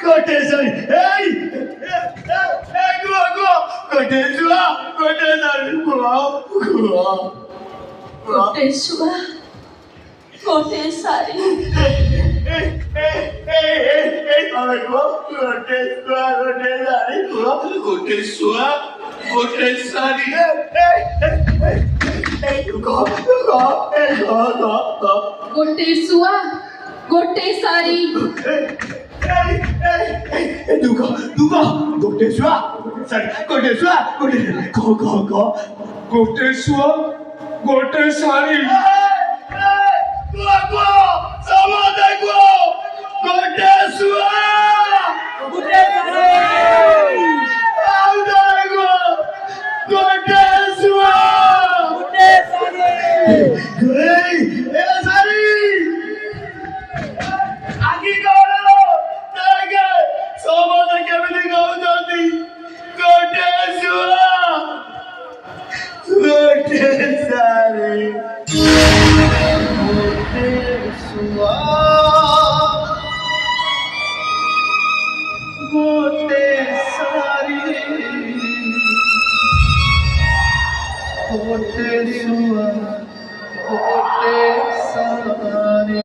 गोटे सारी गोटे सुआ गोटे सारी गोटे सुआ गोटे सारी गोटे सुआ गोटे सारी गोटे सुआ गोटे सारी दुगा गोटे सुआ गोटे सुआ गोटे सारी गोटे सुआ गोटे सुआ सारी आगे कौन ताके समझ केमिति कहउछंती गोटे सुआ गोटे सारी गोटे सुआ गोटे सारी गोटे सुआ गोटे सारी।